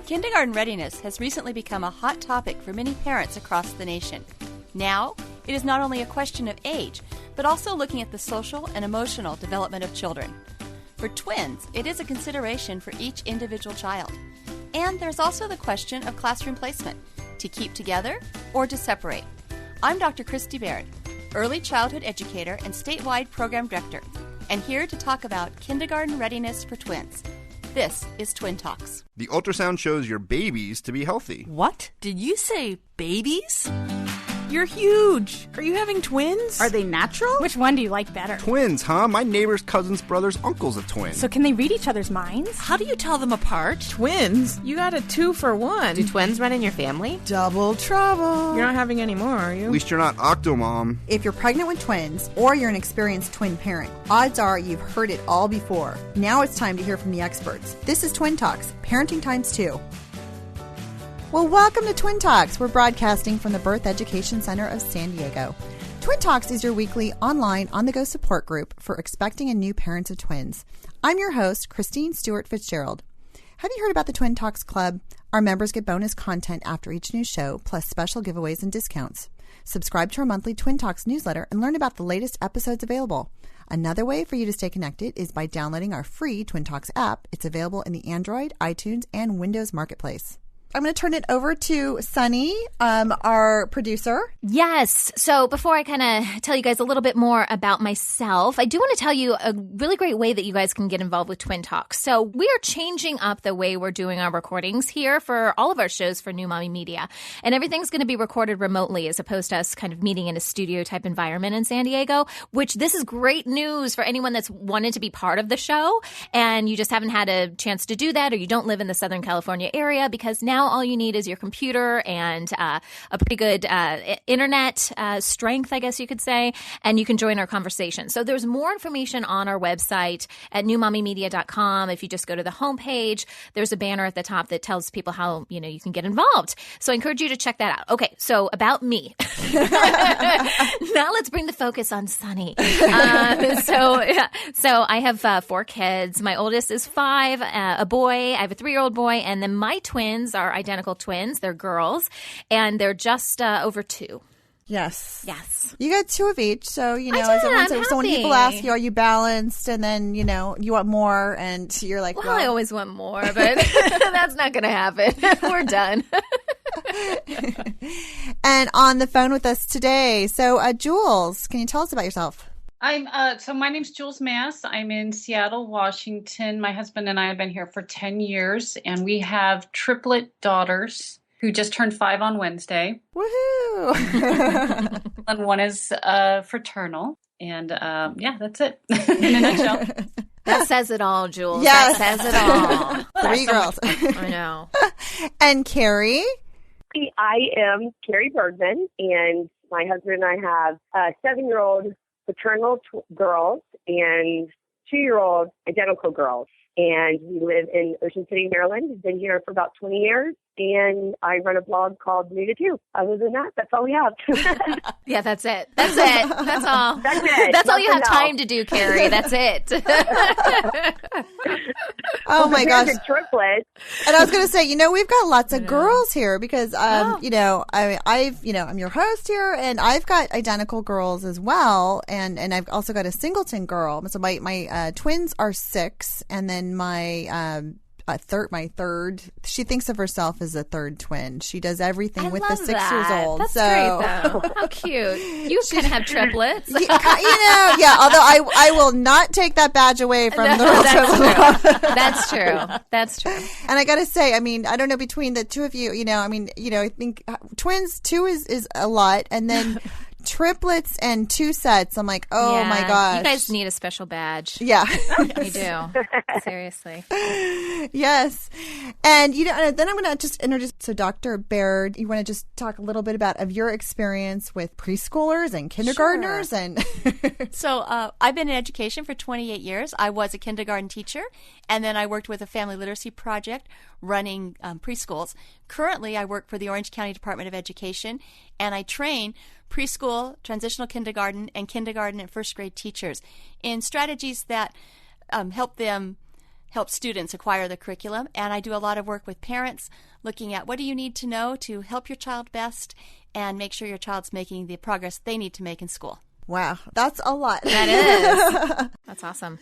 Kindergarten readiness has recently become a hot topic for many parents across the nation. Now, it is not only a question of age, but also looking at the social and emotional development of children. For twins, it is a consideration for each individual child. And there's also the question of classroom placement, to keep together or to separate. I'm Dr. Christy Baird, early childhood educator and statewide program director, and here to talk about kindergarten readiness for twins. This is Twin Talks. The ultrasound shows your babies to be healthy. What? Did you say babies? You're huge. Are you having twins? Are they natural? Which one do you like better? Twins, huh? My neighbor's cousin's brother's uncle's a twin. So can they read each other's minds? How do you tell them apart? Twins? You got a 2-for-1. Do twins run in your family? Double trouble. You're not having any more, are you? At least you're not Octomom. If you're pregnant with twins, or you're an experienced twin parent, odds are you've heard it all before. Now it's time to hear from the experts. This is Twin Talks, Parenting Times 2. Well, welcome to Twin Talks. We're broadcasting from the Birth Education Center of San Diego. Twin Talks is your weekly online on-the-go support group for expecting and new parents of twins. I'm your host, Christine Stewart Fitzgerald. Have you heard about the Twin Talks Club? Our members get bonus content after each new show, plus special giveaways and discounts. Subscribe to our monthly Twin Talks newsletter and learn about the latest episodes available. Another way for you to stay connected is by downloading our free Twin Talks app. It's available in the Android, iTunes, and Windows Marketplace. I'm going to turn it over to Sunny, our producer. Yes. So before I kind of tell you guys a little bit more about myself, I do want to tell you a really great way that you guys can get involved with Twin Talks. So we are changing up the way we're doing our recordings here for all of our shows for New Mommy Media. And everything's going to be recorded remotely as opposed to us kind of meeting in a studio type environment in San Diego, which this is great news for anyone that's wanted to be part of the show and you just haven't had a chance to do that, or you don't live in the Southern California area, because now all you need is your computer and a pretty good internet strength, I guess you could say, and you can join our conversation. So there's more information on our website at newmommymedia.com. If you just go to the homepage, there's a banner at the top that tells people how you can get involved. So I encourage you to check that out. Okay, so about me. Now let's bring the focus on Sunny. So I have 4 kids. My oldest is 5, a boy. I have a 3-year-old boy, and then my twins are identical twins. They're girls, and they're just over 2. Yes. Yes. You got 2 of each, so, I'm when people ask you, are you balanced? And then, you want more, and you're like, well, I always want more, but that's not going to happen. We're done. And on the phone with us today, so Jules, can you tell us about yourself? So my name's Jules Mass. I'm in Seattle, Washington. My husband and I have been here for 10 years, and we have triplet daughters who just turned 5 on Wednesday. Woohoo! And one is fraternal. And that's it in a nutshell. That says it all, Jules. Yes. That says it all. 3 girls. I know. And Carrie? I am Carrie Bergman, and my husband and I have a 7-year-old fraternal girls and 2-year-old identical girls. And we live in Ocean City, Maryland. We've been here for about 20 years. And I run a blog called New to 2. Other than that, that's all we have. Yeah, that's it. That's it. That's all. That's it. That's all you have time to do, Carrie. That's it. Oh my gosh. Triplets. And I was going to say, we've got lots of girls here because, I'm your host here, and I've got identical girls as well. And I've also got a singleton girl. So my twins are 6, and then my third, she thinks of herself as a third twin. She does everything with the 6 years old. That's so great, though. How cute. You can have triplets. Although I will not take that badge away from the rest of them. That's true. And I got to say, I don't know, between the 2 of you, I think twins, 2 is a lot. And then triplets and 2 sets. I'm like, oh my gosh. You guys need a special badge. Yeah. You do. Seriously. Yes. And, then I'm going to just introduce, so Dr. Baird, you want to just talk a little bit of your experience with preschoolers and kindergartners? Sure. And So I've been in education for 28 years. I was a kindergarten teacher, and then I worked with a family literacy project running preschools. Currently, I work for the Orange County Department of Education, and I train preschool, transitional kindergarten, and kindergarten and first grade teachers in strategies that help them help students acquire the curriculum. And I do a lot of work with parents looking at what do you need to know to help your child best and make sure your child's making the progress they need to make in school. Wow, that's a lot. That is. That's awesome.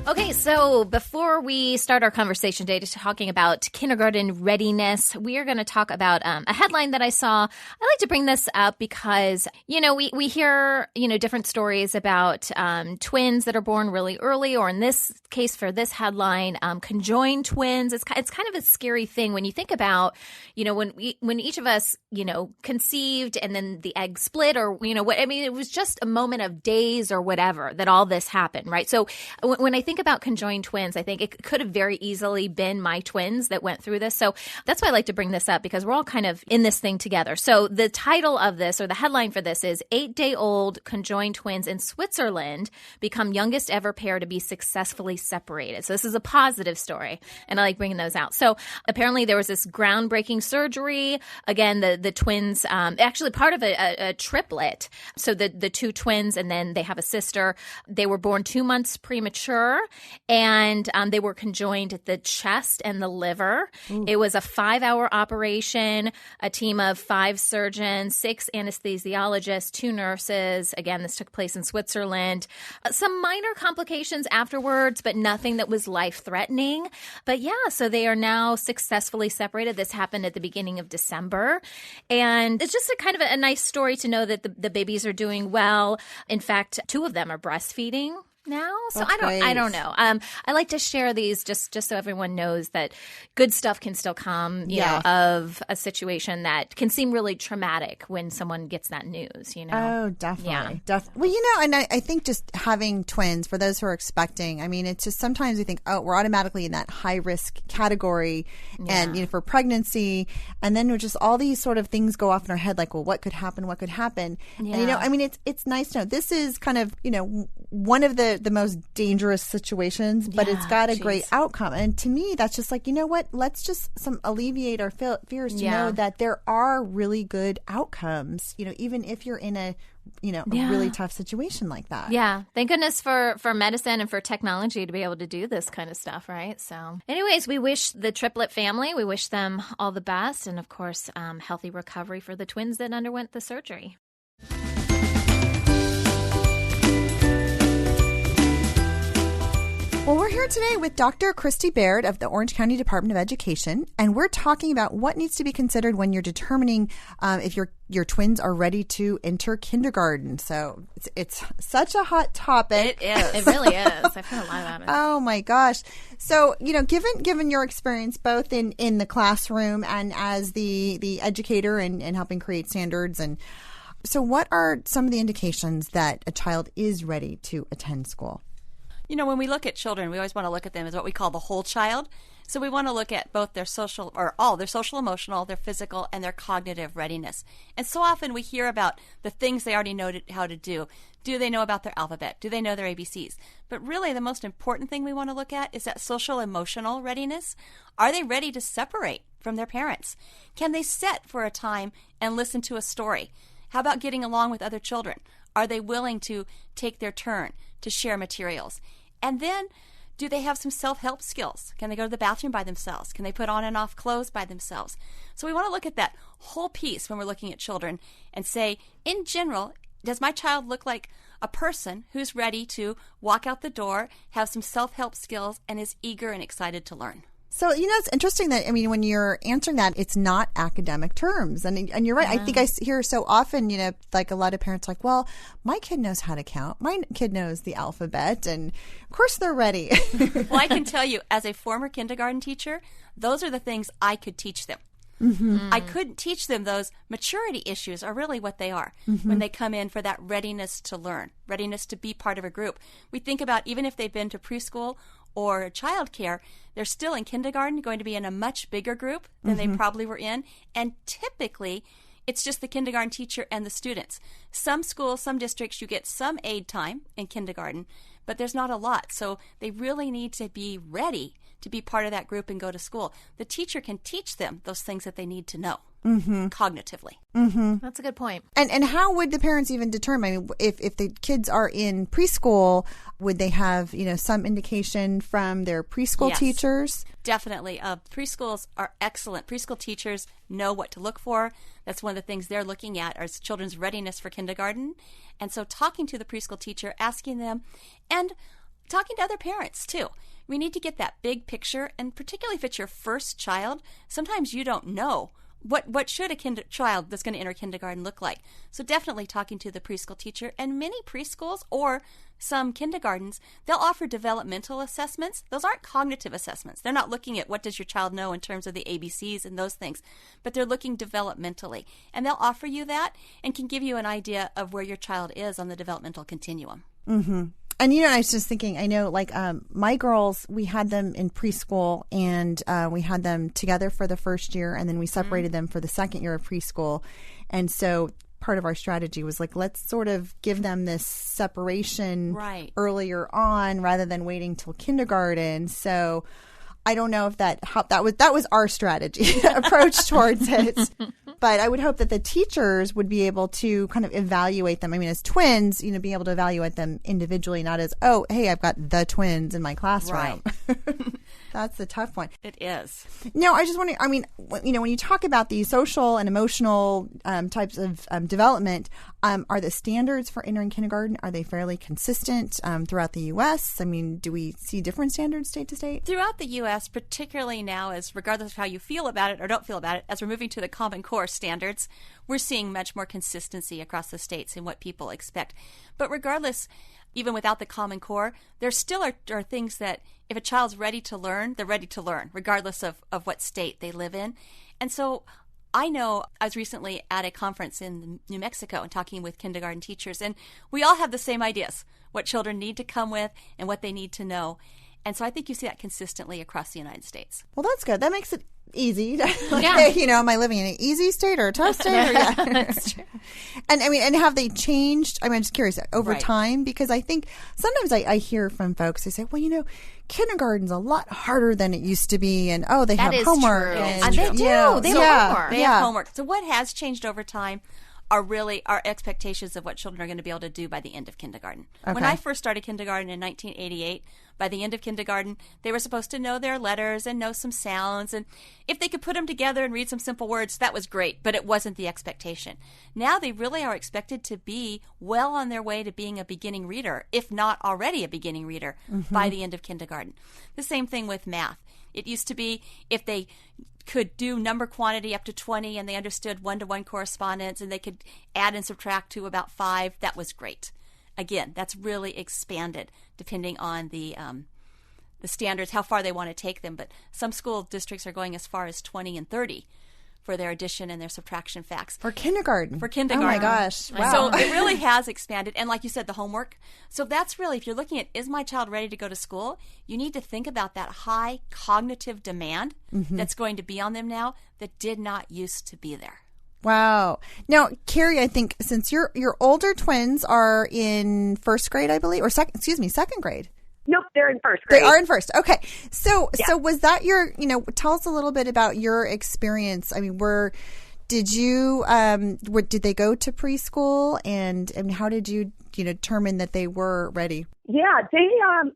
Okay, so before we start our conversation today, just talking about kindergarten readiness, we are going to talk about a headline that I saw. I like to bring this up because, we hear, different stories about twins that are born really early, or in this case for this headline, conjoined twins. It's kind of a scary thing when you think about, when each of us, conceived and then the egg split, or, it was just a moment of days or whatever that all this happened, right? So when I think about conjoined twins, I think it could have very easily been my twins that went through this. So that's why I like to bring this up, because we're all kind of in this thing together. So the title of this, or the headline for this, is 8-day-old conjoined twins in Switzerland become youngest ever pair to be successfully separated. So this is a positive story, and I like bringing those out. So apparently there was this groundbreaking surgery. Again, the twins, actually part of a triplet. So the two twins, and then they have a sister. They were born 2 months premature. And they were conjoined at the chest and the liver. Ooh. It was a 5-hour operation, a team of 5 surgeons, 6 anesthesiologists, 2 nurses. Again, this took place in Switzerland. Some minor complications afterwards, but nothing that was life-threatening. But yeah, so they are now successfully separated. This happened at the beginning of December. And it's just a kind of a nice story to know that the babies are doing well. In fact, 2 of them are breastfeeding now. So I don't know. I like to share these just so everyone knows that good stuff can still come, you know, of a situation that can seem really traumatic when someone gets that news, Oh, definitely. Yeah. Well, and I think just having twins, for those who are expecting, I mean, it's just sometimes we think, oh, we're automatically in that high risk category and, for pregnancy. And then just all these sort of things go off in our head, like, well, what could happen? What could happen? Yeah. And, I mean, it's nice to know this is kind of, one of the most dangerous situations, but it's got a great outcome. And to me, that's just like, you know what? Let's just alleviate our fears to know that there are really good outcomes, even if you're in a really tough situation like that. Yeah. Thank goodness for medicine and for technology to be able to do this kind of stuff, right? So anyways, we wish the triplet family, we wish them all the best. And of course, healthy recovery for the twins that underwent the surgery. Well, we're here today with Dr. Christy Baird of the Orange County Department of Education, and we're talking about what needs to be considered when you're determining if your twins are ready to enter kindergarten. So it's such a hot topic. It is. It really is. I've heard a lot about it. Oh, my gosh. So, given your experience both in the classroom and as the educator and helping create standards, and so what are some of the indications that a child is ready to attend school? When we look at children, we always want to look at them as what we call the whole child. So we want to look at both their social, emotional, their physical, and their cognitive readiness. And so often we hear about the things they already know how to do. Do they know about their alphabet? Do they know their ABCs? But really the most important thing we want to look at is that social emotional readiness. Are they ready to separate from their parents? Can they sit for a time and listen to a story? How about getting along with other children? Are they willing to take their turn to share materials? And then, do they have some self-help skills? Can they go to the bathroom by themselves? Can they put on and off clothes by themselves? So we want to look at that whole piece when we're looking at children and say, in general, does my child look like a person who's ready to walk out the door, have some self-help skills, and is eager and excited to learn? So, it's interesting that, when you're answering that, it's not academic terms. And you're right. I think I hear so often, like a lot of parents like, well, my kid knows how to count. My kid knows the alphabet. And of course they're ready. Well, I can tell you, as a former kindergarten teacher, those are the things I could teach them. Mm-hmm. I couldn't teach them those maturity issues are really what they are when they come in for that readiness to learn, readiness to be part of a group. We think about even if they've been to preschool or childcare, they're still in kindergarten going to be in a much bigger group than they probably were in. And typically, it's just the kindergarten teacher and the students. Some schools, some districts, you get some aid time in kindergarten, but there's not a lot. So they really need to be ready to be part of that group and go to school. The teacher can teach them those things that they need to know. cognitively. That's a good point. And how would the parents even determine? I mean, if the kids are in preschool, would they have, some indication from their preschool Yes. teachers? Definitely. Preschools are excellent. Preschool teachers know what to look for. That's one of the things they're looking at is children's readiness for kindergarten. And so talking to the preschool teacher, asking them, and talking to other parents too. We need to get that big picture, and particularly if it's your first child, sometimes you don't know what should a child that's going to enter kindergarten look like. So definitely talking to the preschool teacher. And many preschools or some kindergartens, they'll offer developmental assessments. Those aren't cognitive assessments. They're not looking at what does your child know in terms of the ABCs and those things, but they're looking developmentally. And they'll offer you that and can give you an idea of where your child is on the developmental continuum. And, I was just thinking, I know, my girls, we had them in preschool, and we had them together for the first year, and then we separated them for the second year of preschool. And so part of our strategy was let's sort of give them this separation earlier on rather than waiting till kindergarten. So I don't know if that was our strategy approach towards it. But I would hope that the teachers would be able to kind of evaluate them. I mean, as twins, be able to evaluate them individually, not as, oh, hey, I've got the twins in my classroom. Right. That's the tough one. It is. No, I just wondering, I mean, when you talk about the social and emotional types of development, are the standards for entering kindergarten, are they fairly consistent throughout the U.S.? I mean, do we see different standards state to state? Throughout the U.S., particularly now, as regardless of how you feel about it or don't feel about it, as we're moving to the Common Core standards, we're seeing much more consistency across the states in what people expect. But regardless, even without the Common Core, there still are things that if a child's ready to learn, they're ready to learn, regardless of what state they live in. And so I know I was recently at a conference in New Mexico and talking with kindergarten teachers, and we all have the same ideas, what children need to come with and what they need to know. And so I think you see that consistently across the United States. Well, that's good. That makes it easy. Am I living in an easy state or a tough state? That's true. And I mean, and have they changed? I mean, I'm just curious over time, because I think sometimes I hear from folks, they say, well, kindergarten's a lot harder than it used to be, and they have homework. True. And they do. They have homework. They have homework. So what has changed over time are really our expectations of what children are going to be able to do by the end of kindergarten. Okay. When I first started kindergarten in 1988, by the end of kindergarten, they were supposed to know their letters and know some sounds. And if they could put them together and read some simple words, that was great, but it wasn't the expectation. Now they really are expected to be well on their way to being a beginning reader, if not already a beginning reader, by the end of kindergarten. The same thing with math. It used to be if they could do number quantity up to 20 and they understood one-to-one correspondence and they could add and subtract to about 5, that was great. Again, that's really expanded depending on the standards, how far they want to take them. But some school districts are going as far as 20 and 30 for their addition and their subtraction facts. For kindergarten. Oh my gosh. Wow. So it really has expanded. And like you said, the homework. So that's really, if you're looking at, is my child ready to go to school? You need to think about that high cognitive demand that's going to be on them now that did not used to be there. Wow. Now, Carrie, I think since your older twins are in first grade, I believe, or second grade. Nope, they're in first grade. They are in first. Okay. So was that your, tell us a little bit about your experience. I mean, did they go to preschool, and how did you determine that they were ready? Yeah,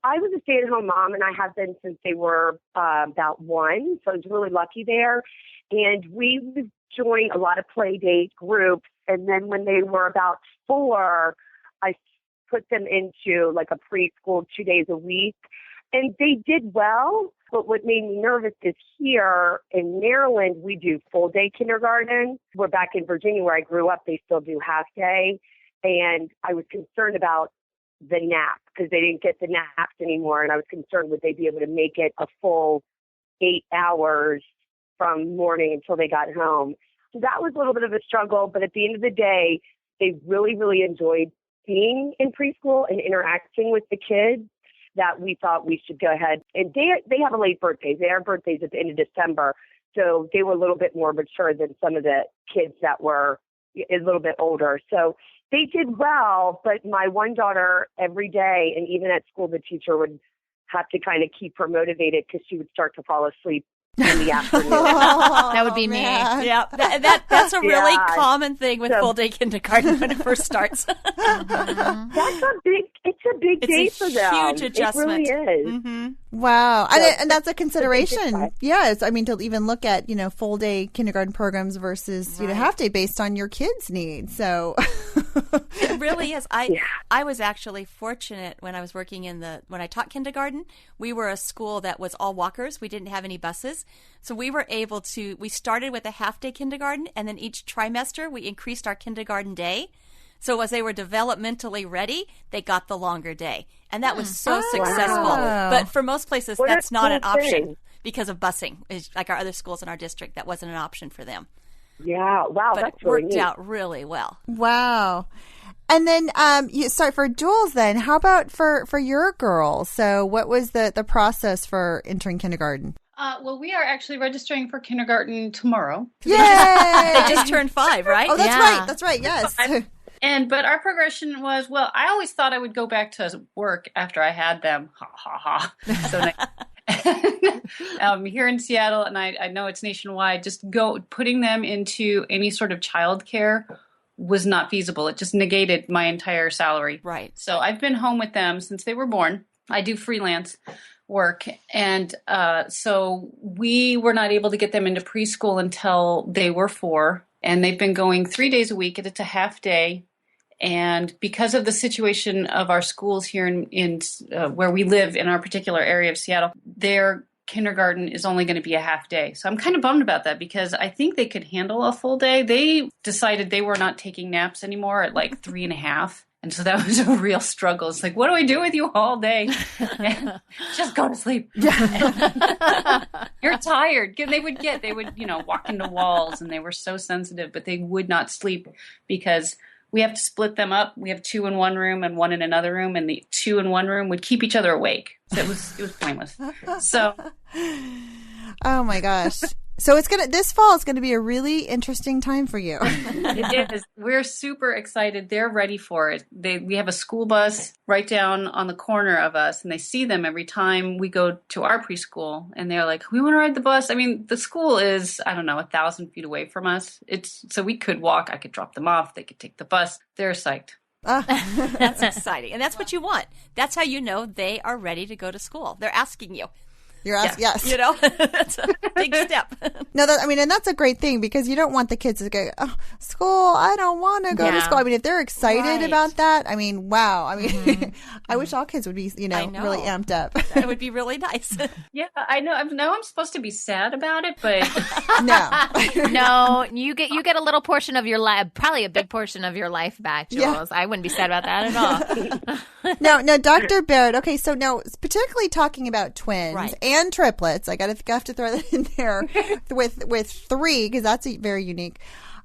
I was a stay-at-home mom, and I have been since they were about 1, so I was really lucky there. And we would join a lot of play date groups, and then when they were about 4, I put them into like a preschool 2 days a week, and they did well. But what made me nervous is here in Maryland, we do full day kindergarten. We're back in Virginia where I grew up, they still do half day. And I was concerned about the nap because they didn't get the naps anymore. And I was concerned would they be able to make it a full 8 hours from morning until they got home. So that was a little bit of a struggle. But at the end of the day, they really, really enjoyed being in preschool and interacting with the kids that we thought we should go ahead. And they have a late birthday. Their birthday's at the end of December. So they were a little bit more mature than some of the kids that were a little bit older. So they did well, but my one daughter every day, and even at school, the teacher would have to kind of keep her motivated because she would start to fall asleep in the afternoon. That would be me. Yeah, that's a really Yeah. common thing with So- full day kindergarten when it first starts. That's a big It's day a for them. huge adjustment. It really is. Mm-hmm. Wow. So, And that's a consideration. time. Yes. I mean, to even look at, full day kindergarten programs versus, Right. half day based on your kids' needs. So, It really is. Yeah. I was actually fortunate when I was working when I taught kindergarten. We were a school that was all walkers. We didn't have any buses. So we were able we started with a half day kindergarten, and then each trimester we increased our kindergarten day. So as they were developmentally ready, they got the longer day. And that was so successful. Wow. But for most places, What a that's not an cool option thing. because of busing. It's like our other schools in our district, that wasn't an option for them. Yeah. Wow. But that's it really worked neat. out really well. wow. And then, sorry, for Jules then, how about for your girls? So what was the process for entering kindergarten? Well, we are actually registering for kindergarten tomorrow. Yay! They just turned 5, right? Oh, that's Yeah. right. That's right. Yes. But our progression was, well, I always thought I would go back to work after I had them. Ha ha ha. So here in Seattle, and I know it's nationwide, putting them into any sort of childcare was not feasible. It just negated my entire salary. Right. So I've been home with them since they were born. I do freelance work. And so we were not able to get them into preschool until they were 4. And they've been going 3 days a week. It's a half day. And because of the situation of our schools here in where we live in our particular area of Seattle, their kindergarten is only going to be a half day. So I'm kind of bummed about that because I think they could handle a full day. They decided they were not taking naps anymore at like 3.5. And so that was a real struggle. It's like, what do I do with you all day? Just go to sleep. You're tired. They would, walk into walls, and they were so sensitive, but they would not sleep because we have to split them up. We have 2 in one room and 1 in another room, and the 2 in one room would keep each other awake. So it was pointless. So, Oh my gosh. So this fall is going to be a really interesting time for you. it is. We're super excited. They're ready for it. We have a school bus right down on the corner of us, and they see them every time we go to our preschool. And they're like, "We want to ride the bus." I mean, the school is, 1,000 feet away from us. So we could walk. I could drop them off. They could take the bus. They're psyched. That's exciting. And that's what you want. That's how you know they are ready to go to school. They're asking you. You're asking, yes. That's a big step. No, and that's a great thing because you don't want the kids to go, oh, school, I don't want to go to Yeah. school. I mean, if they're excited Right. about that, I mean, wow. I mean, I wish all kids would be, I know. really amped up. That would be really nice. Yeah, I know. I'm supposed to be sad about it, but No. No, you get a little portion of your life, probably a big portion of your life back, Jules. Yeah. I wouldn't be sad about that at all. Now, Dr. Barrett, okay, so now, particularly talking about twins Right. and triplets, I have to throw that in there with 3, because that's very unique.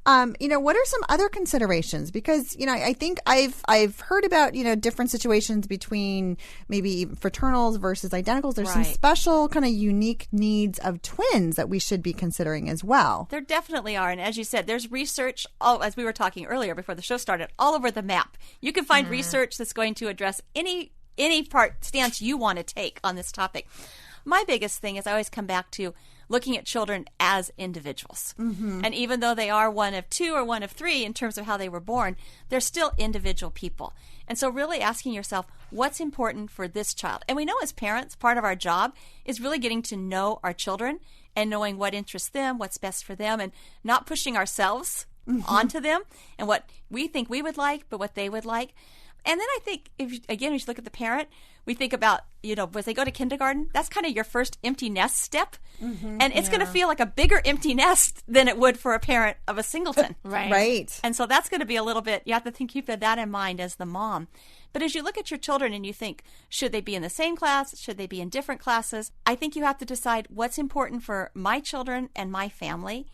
What are some other considerations? Because, I think I've heard about, different situations between maybe fraternals versus identicals. There's some Right. special kind of unique needs of twins that we should be considering as well. There definitely are. And as you said, there's research, as we were talking earlier before the show started, all over the map. You can find research that's going to address any stance you want to take on this topic. My biggest thing is I always come back to looking at children as individuals. Mm-hmm. And even though they are one of 2 or one of 3 in terms of how they were born, they're still individual people. And so really asking yourself, what's important for this child? And we know as parents, part of our job is really getting to know our children and knowing what interests them, what's best for them, and not pushing ourselves onto them and what we think we would like, but what they would like. And then I think, if you look at the parent, we think about, as they go to kindergarten, that's kind of your first empty nest step. Mm-hmm, and it's going to feel like a bigger empty nest than it would for a parent of a singleton. Right. And so that's going to be a little bit, you have to keep that in mind as the mom. But as you look at your children and you think, should they be in the same class? Should they be in different classes? I think you have to decide what's important for my children and my family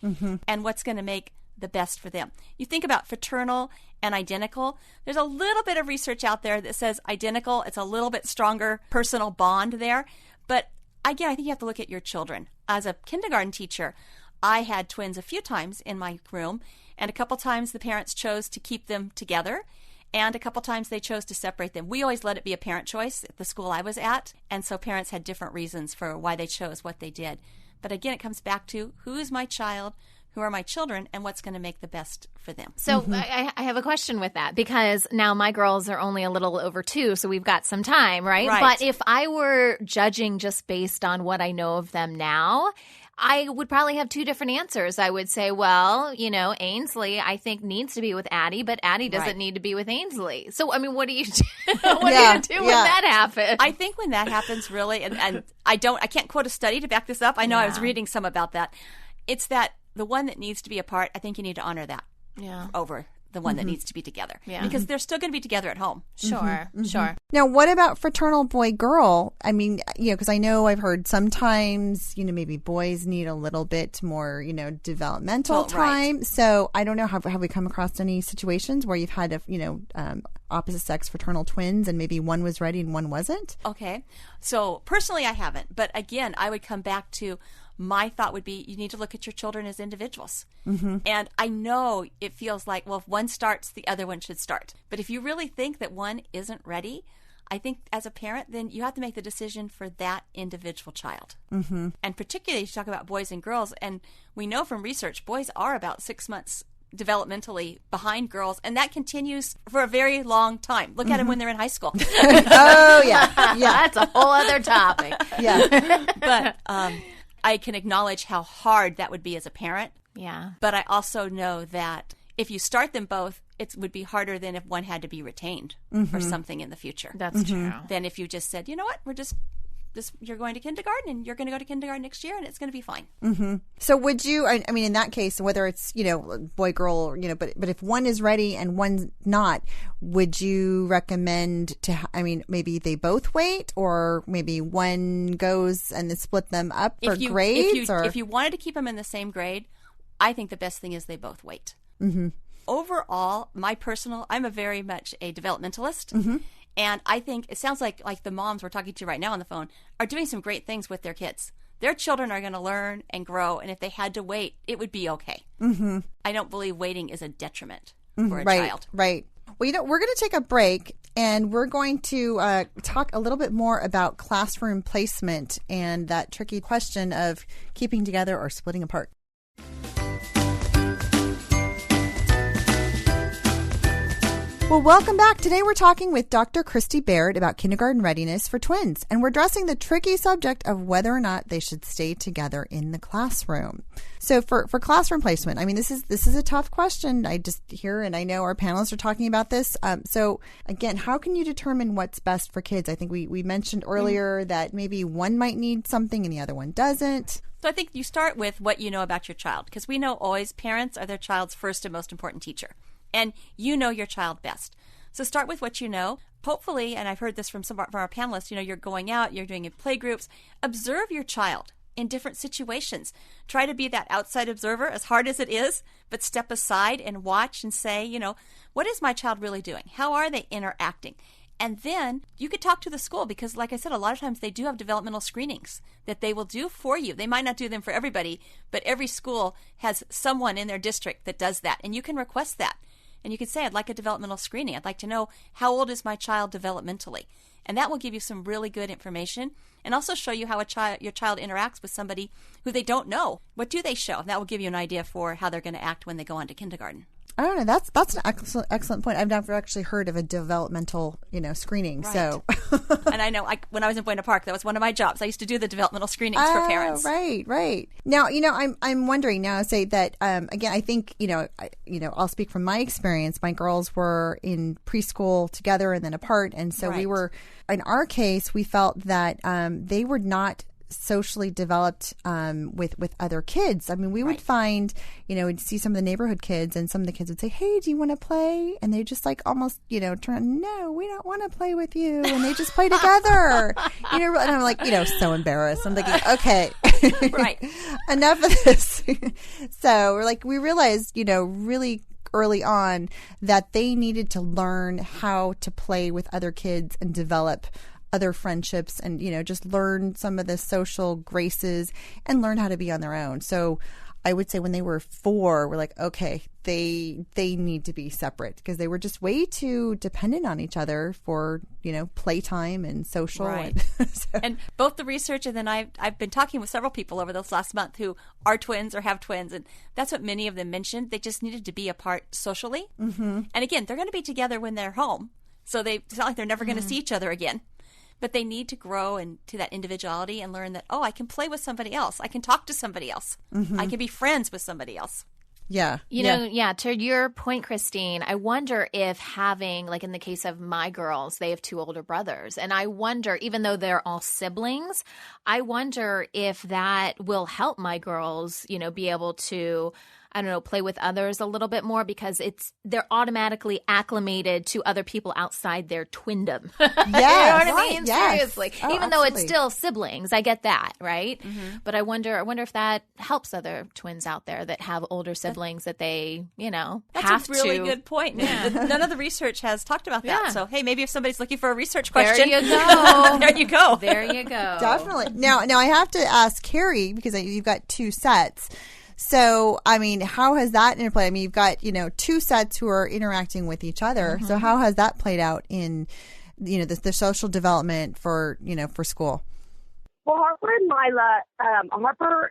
and what's going to make the best for them. You think about fraternal and identical. There's a little bit of research out there that says identical, it's a little bit stronger personal bond there. But again, I think you have to look at your children. As a kindergarten teacher, I had twins a few times in my room, and a couple times the parents chose to keep them together, and a couple times they chose to separate them. We always let it be a parent choice at the school I was at, and so parents had different reasons for why they chose what they did. But again, it comes back to who is my child, who are my children, and what's going to make the best for them. So I have a question with that, because now my girls are only a little over 2, so we've got some time, right? But if I were judging just based on what I know of them now, I would probably have 2 different answers. I would say, well, Ainsley, I think, needs to be with Addie, but Addie doesn't need to be with Ainsley. So, I mean, what do you do? What do you do when that happens? I think when that happens, really, and I can't quote a study to back this up. I know I was reading some about that. It's that the one that needs to be apart, I think you need to honor that over the one that needs to be together. Yeah. Because they're still going to be together at home. Sure, sure. Now, what about fraternal boy-girl? I mean, because I know I've heard sometimes, maybe boys need a little bit more, developmental time. Right. So I don't know, have we come across any situations where you've had, opposite sex fraternal twins and maybe one was ready and one wasn't? Okay. So personally, I haven't. But again, I would come back to my thought would be you need to look at your children as individuals. Mm-hmm. And I know it feels like, well, if one starts, the other one should start. But if you really think that one isn't ready, I think as a parent, then you have to make the decision for that individual child. Mm-hmm. And particularly, you talk about boys and girls, and we know from research, boys are about 6 months developmentally behind girls, and that continues for a very long time. Look at them when they're in high school. Oh, yeah. That's a whole other topic. Yeah. But I can acknowledge how hard that would be as a parent. Yeah. But I also know that if you start them both, it would be harder than if one had to be retained for something in the future. That's true. Than if you just said, you know what, you're going to kindergarten and you're going to go to kindergarten next year and it's going to be fine. Mm-hmm. So would you, I mean, in that case, whether it's, boy, girl, but if one is ready and one's not, would you recommend maybe they both wait, or maybe one goes and then split them up for grades? If you wanted to keep them in the same grade, I think the best thing is they both wait. Mm-hmm. Overall, I'm a very much a developmentalist. Mm-hmm. And I think it sounds like the moms we're talking to right now on the phone are doing some great things with their kids. Their children are going to learn and grow, and if they had to wait, it would be okay. Mm-hmm. I don't believe waiting is a detriment for a child. Right. Well, we're going to take a break, and we're going to talk a little bit more about classroom placement and that tricky question of keeping together or splitting apart. Well, welcome back. Today we're talking with Dr. Christy Baird about kindergarten readiness for twins, and we're addressing the tricky subject of whether or not they should stay together in the classroom. So for classroom placement, I mean, this is a tough question. I just hear, and I know our panelists are talking about this. So again, how can you determine what's best for kids? I think we mentioned earlier that maybe one might need something and the other one doesn't. So I think you start with what you know about your child, because we know always parents are their child's first and most important teacher. And you know your child best. So start with what you know. Hopefully, and I've heard this from our panelists, you're going out, you're doing it play groups. Observe your child in different situations. Try to be that outside observer, as hard as it is, but step aside and watch and say, what is my child really doing? How are they interacting? And then you could talk to the school, because like I said, a lot of times they do have developmental screenings that they will do for you. They might not do them for everybody, but every school has someone in their district that does that. And you can request that. And you could say, I'd like a developmental screening. I'd like to know, how old is my child developmentally? And that will give you some really good information, and also show you how your child interacts with somebody who they don't know. What do they show? And that will give you an idea for how they're going to act when they go on to kindergarten. I don't know. That's an excellent point. I've never actually heard of a developmental, screening. Right. So, and I know when I was in Buena Park, that was one of my jobs. I used to do the developmental screenings for parents. Right. Now, I'm wondering now. Say that again. I think I'll speak from my experience. My girls were in preschool together and then apart, and so we were. In our case, we felt that they were not socially developed with other kids. I mean, we would find, we'd see some of the neighborhood kids, and some of the kids would say, hey, do you want to play? And they just almost, turn, no, we don't want to play with you. And they just play together. And I'm like, so embarrassed. I'm thinking, okay, right, enough of this. So we realized, really early on that they needed to learn how to play with other kids and develop other friendships, and just learn some of the social graces and learn how to be on their own. So I would say when they were 4, we're like, okay, they need to be separate because they were just way too dependent on each other for, playtime and social. Right. So. And both the research and then I've been talking with several people over this last month who are twins or have twins, and that's what many of them mentioned. They just needed to be apart socially. Mm-hmm. And again, they're going to be together when they're home. So it's not like they're never going to see each other again. But they need to grow into that individuality and learn that, I can play with somebody else. I can talk to somebody else. Mm-hmm. I can be friends with somebody else. Yeah. To your point, Christine, I wonder if having, like in the case of my girls, they have 2 older brothers. And I wonder, even though they're all siblings, I wonder if that will help my girls, be able to, play with others a little bit more because they're automatically acclimated to other people outside their twindom. Yeah. You know what I mean? Yes. Seriously. Oh, even though it's absolutely. still siblings. I get that, right? Mm-hmm. But I wonder if that helps other twins out there that have older siblings that they, That's have a really to. good point. Yeah. None of the research has talked about that. Yeah. So, hey, maybe if somebody's looking for a research question. There you go. There you go. There you go. Definitely. Now I have to ask Carrie, because you've got 2 sets. So, how has that interplayed? You've got, 2 sets who are interacting with each other. Mm-hmm. So how has that played out in, the social development for school? Well, Harper and Lila, Harper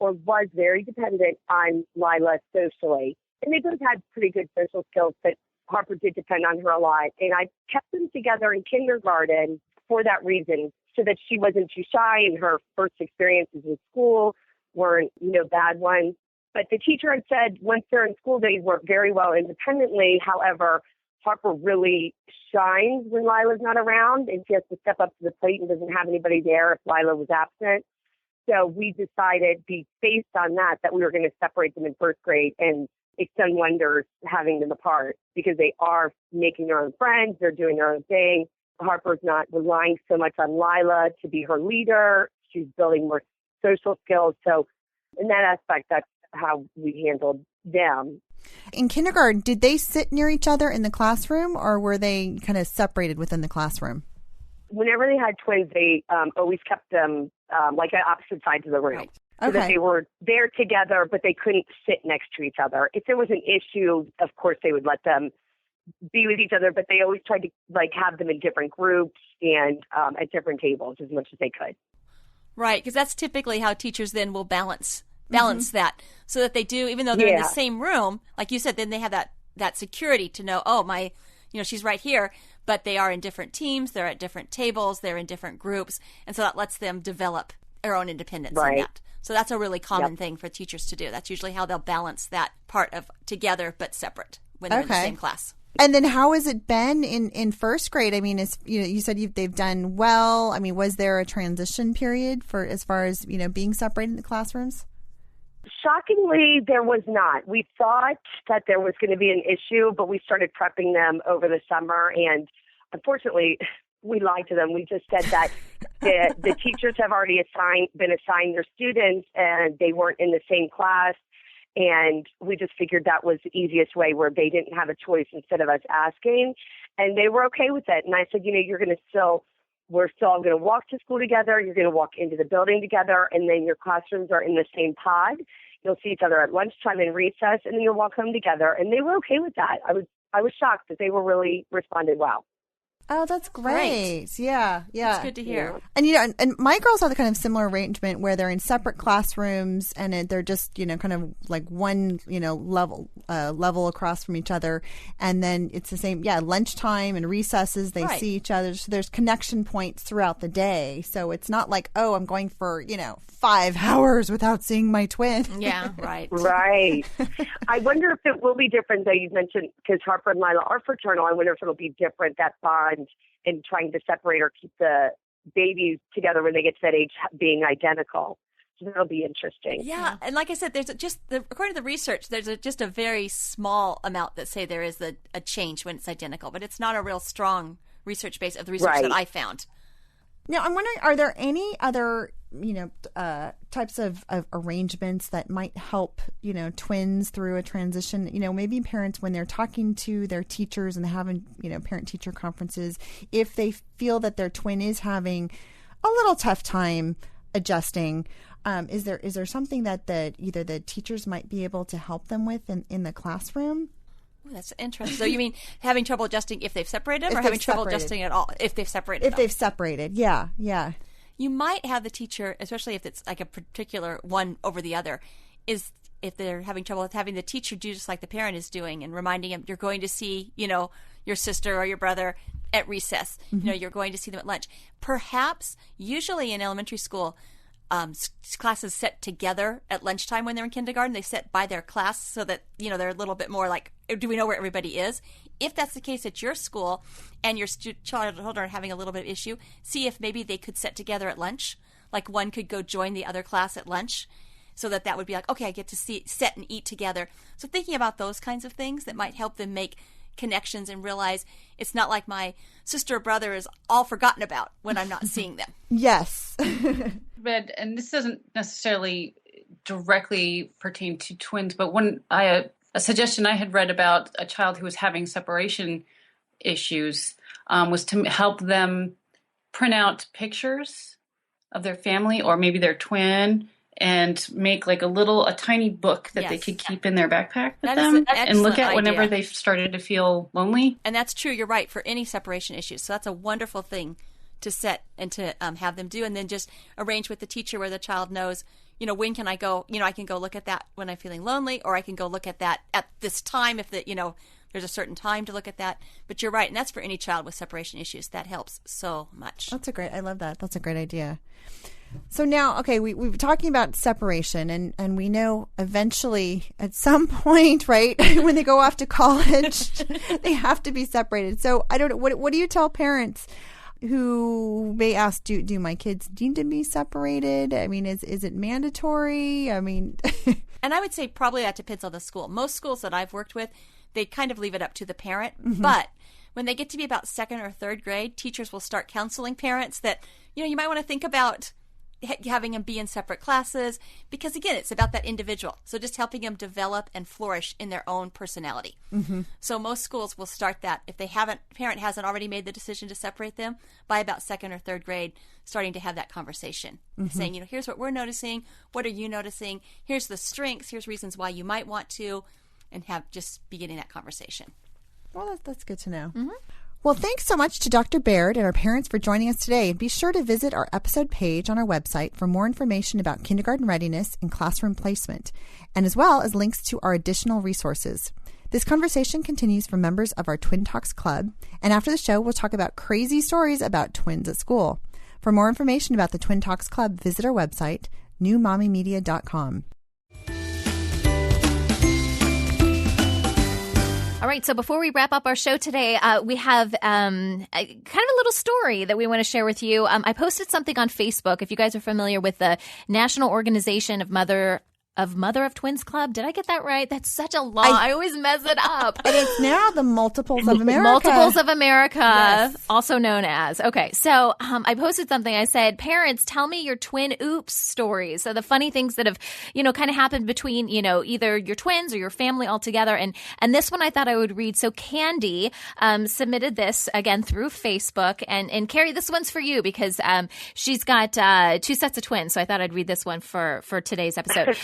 was very dependent on Lila socially. And they both had pretty good social skills, but Harper did depend on her a lot. And I kept them together in kindergarten for that reason, so that she wasn't too shy and her first experiences in school weren't, bad ones. But the teacher had said once they're in school, they work very well independently. However, Harper really shines when Lila's not around, and she has to step up to the plate and doesn't have anybody there if Lila was absent. So we decided, based on that we were going to separate them in first grade, and it's done wonders having them apart because they are making their own friends. They're doing their own thing. Harper's not relying so much on Lila to be her leader. She's building more social skills. So in that aspect, that's how we handled them. In kindergarten, did they sit near each other in the classroom, or were they kind of separated within the classroom? Whenever they had twins, they always kept them like at opposite sides of the room. Right. So Okay. that they were there together, but they couldn't sit next to each other. If there was an issue, of course, they would let them be with each other, but they always tried to have them in different groups and at different tables as much as they could. Right, because that's typically how teachers then will balance that, so that they do, even though they're in the same room, like you said, then they have that security to know, she's right here, but they are in different teams, they're at different tables, they're in different groups, and so that lets them develop their own independence in that. So that's a really common thing for teachers to do. That's usually how they'll balance that part of together but separate when they're in the same class. And then how has it been in first grade? You said they've done well. Was there a transition period for as far as, being separated in the classrooms? Shockingly, there was not. We thought that there was going to be an issue, but we started prepping them over the summer. And unfortunately, we lied to them. We just said that the teachers have already been assigned their students, and they weren't in the same class. And we just figured that was the easiest way, where they didn't have a choice instead of us asking. And they were okay with it. And I said, we're still going to walk to school together. You're going to walk into the building together. And then your classrooms are in the same pod. You'll see each other at lunchtime and recess. And then you'll walk home together. And they were okay with that. I was shocked that they were really responded well. Oh, that's great. Yeah. That's good to hear. And, and my girls have the kind of similar arrangement where they're in separate classrooms and they're just, kind of like one, level across from each other. And then it's the same, lunchtime and recesses, they see each other. So there's connection points throughout the day. So it's not like, I'm going for, 5 hours without seeing my twin. Yeah, right. Right. I wonder if it will be different, though. You mentioned, because Harper and Lila are fraternal, I wonder if it'll be different, that bond, and trying to separate or keep the babies together when they get to that age being identical. So that'll be interesting. Yeah, and like I said, there's according to the research, there's just a very small amount that say there is a change when it's identical, but it's not a real strong research base of the research that I found. Now, I'm wondering, are there any other, types of arrangements that might help, twins through a transition? Maybe parents, when they're talking to their teachers and having, parent-teacher conferences, if they feel that their twin is having a little tough time, adjusting. Is there something that either the teachers might be able to help them with in the classroom? Ooh, that's interesting. So you mean having trouble adjusting if they've separated, or If having they've trouble separated. adjusting at all if they've separated? If them? they've separated, yeah. You might have the teacher, especially if it's like a particular one over the other, is if they're having trouble with having the teacher do just like the parent is doing and reminding them, you're going to see, your sister or your brother at recess. You're going to see them at lunch. Perhaps, usually in elementary school, classes sit together at lunchtime when they're in kindergarten. They sit by their class so that, they're a little bit more like, do we know where everybody is? If that's the case at your school and your children are having a little bit of issue, see if maybe they could sit together at lunch. Like one could go join the other class at lunch so that would be like, okay, I get to sit and eat together. So thinking about those kinds of things that might help them make connections and realize it's not like my sister or brother is all forgotten about when I'm not seeing them. Yes. And this doesn't necessarily directly pertain to twins, but a suggestion I had read about a child who was having separation issues was to help them print out pictures of their family or maybe their twin and make like a tiny book that they could keep in their backpack with them and look at whenever they've started to feel lonely. And that's true. You're right, for any separation issues. So that's a wonderful thing to set and to have them do, and then just arrange with the teacher where the child knows, when can I go? I can go look at that when I'm feeling lonely, or I can go look at that at this time if there's a certain time to look at that. But you're right, and that's for any child with separation issues. That helps so much. I love that. That's a great idea. So now, okay, we were talking about separation, and we know eventually at some point, right, when they go off to college, they have to be separated. So I don't know, what do you tell parents who may ask, do my kids need to be separated? I mean, is it mandatory? I mean... And I would say probably that depends on the school. Most schools that I've worked with, they kind of leave it up to the parent. Mm-hmm. But when they get to be about second or third grade, teachers will start counseling parents that, you might want to think about having them be in separate classes, because again, it's about that individual. So just helping them develop and flourish in their own personality. Mm-hmm. So most schools will start that if parent hasn't already made the decision to separate them, by about second or third grade, starting to have that conversation, saying, here's what we're noticing. What are you noticing? Here's the strengths. Here's reasons why you might want to, and have just beginning that conversation. Well, that's good to know. Mm-hmm. Well, thanks so much to Dr. Baird and our parents for joining us today. And be sure to visit our episode page on our website for more information about kindergarten readiness and classroom placement, and as well as links to our additional resources. This conversation continues for members of our Twin Talks Club, and after the show, we'll talk about crazy stories about twins at school. For more information about the Twin Talks Club, visit our website, newmommymedia.com. All right, so before we wrap up our show today, we have kind of a little story that we want to share with you. I posted something on Facebook. If you guys are familiar with the National Organization of Mother of Twins Club. Did I get that right? That's such a long. I always mess it up. And it's now the Multiples of America. Multiples of America, yes. Also known as. Okay, so I posted something. I said, parents, tell me your twin oops stories. So the funny things that have, kind of happened between, either your twins or your family altogether. And this one I thought I would read. So Candy submitted this again through Facebook. And Carrie, this one's for you because she's got two sets of twins. So I thought I'd read this one for today's episode.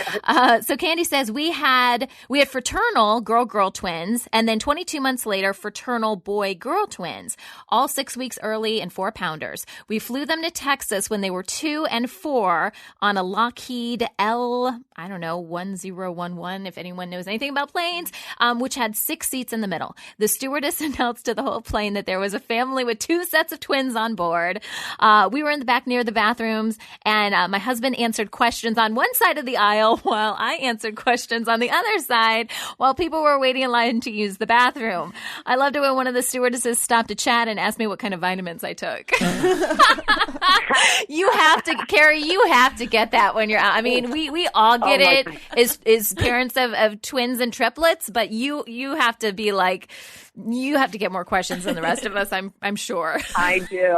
So Candy says, we had fraternal girl-girl twins, and then 22 months later, fraternal boy-girl twins, all 6 weeks early and 4-pounders. We flew them to Texas when they were 2 and 4 on a Lockheed L1011, if anyone knows anything about planes, which had 6 seats in the middle. The stewardess announced to the whole plane that there was a family with 2 sets of twins on board. We were in the back near the bathrooms, and my husband answered questions on one side of the aisle while I answered questions on the other side while people were waiting in line to use the bathroom. I loved it when one of the stewardesses stopped to chat and asked me what kind of vitamins I took. You have to, Carrie, you have to get that when you're out. I mean, we all get it as parents of twins and triplets, but you have to be like, you have to get more questions than the rest of us, I'm sure. I do.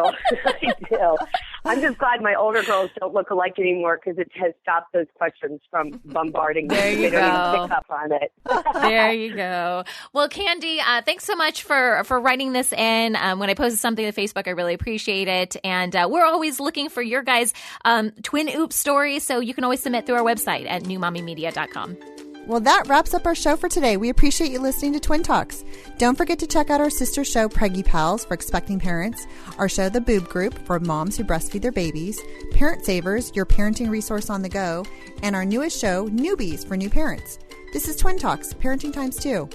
I'm just glad my older girls don't look alike anymore because it has stopped those questions from bombarding me. There you They don't go. even pick up on it. There you go. Well, Candy, thanks so much for writing this in. When I posted something to Facebook, I really appreciate it. And we're always looking for your guys' twin oops stories, so you can always submit through our website at newmommymedia.com. Well, that wraps up our show for today. We appreciate you listening to Twin Talks. Don't forget to check out our sister show, Preggy Pals, for expecting parents, our show, The Boob Group, for moms who breastfeed their babies, Parent Savers, your parenting resource on the go, and our newest show, Newbies, for new parents. This is Twin Talks, Parenting Times 2.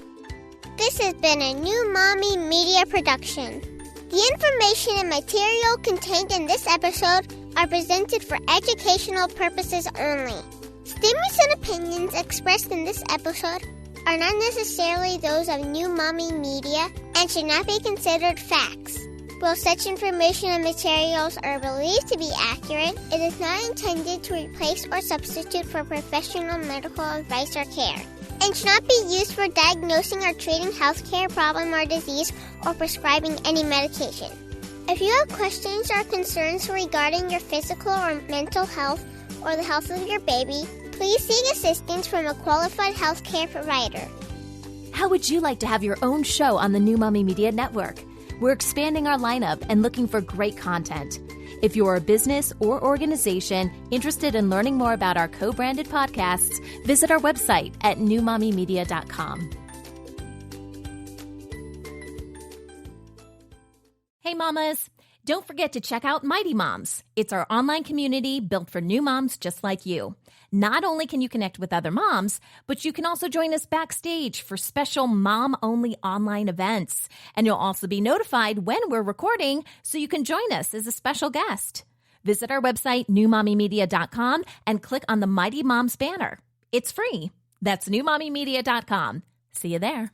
This has been a New Mommy Media production. The information and material contained in this episode are presented for educational purposes only. Statements and opinions expressed in this episode are not necessarily those of New Mommy Media and should not be considered facts. While such information and materials are believed to be accurate, it is not intended to replace or substitute for professional medical advice or care, and should not be used for diagnosing or treating healthcare problem or disease or prescribing any medication. If you have questions or concerns regarding your physical or mental health or the health of your baby, please seek assistance from a qualified healthcare provider. How would you like to have your own show on the New Mommy Media Network? We're expanding our lineup and looking for great content. If you're a business or organization interested in learning more about our co-branded podcasts, visit our website at newmommymedia.com. Hey, mamas! Don't forget to check out Mighty Moms. It's our online community built for new moms just like you. Not only can you connect with other moms, but you can also join us backstage for special mom-only online events. And you'll also be notified when we're recording, so you can join us as a special guest. Visit our website, newmommymedia.com, and click on the Mighty Moms banner. It's free. That's newmommymedia.com. See you there.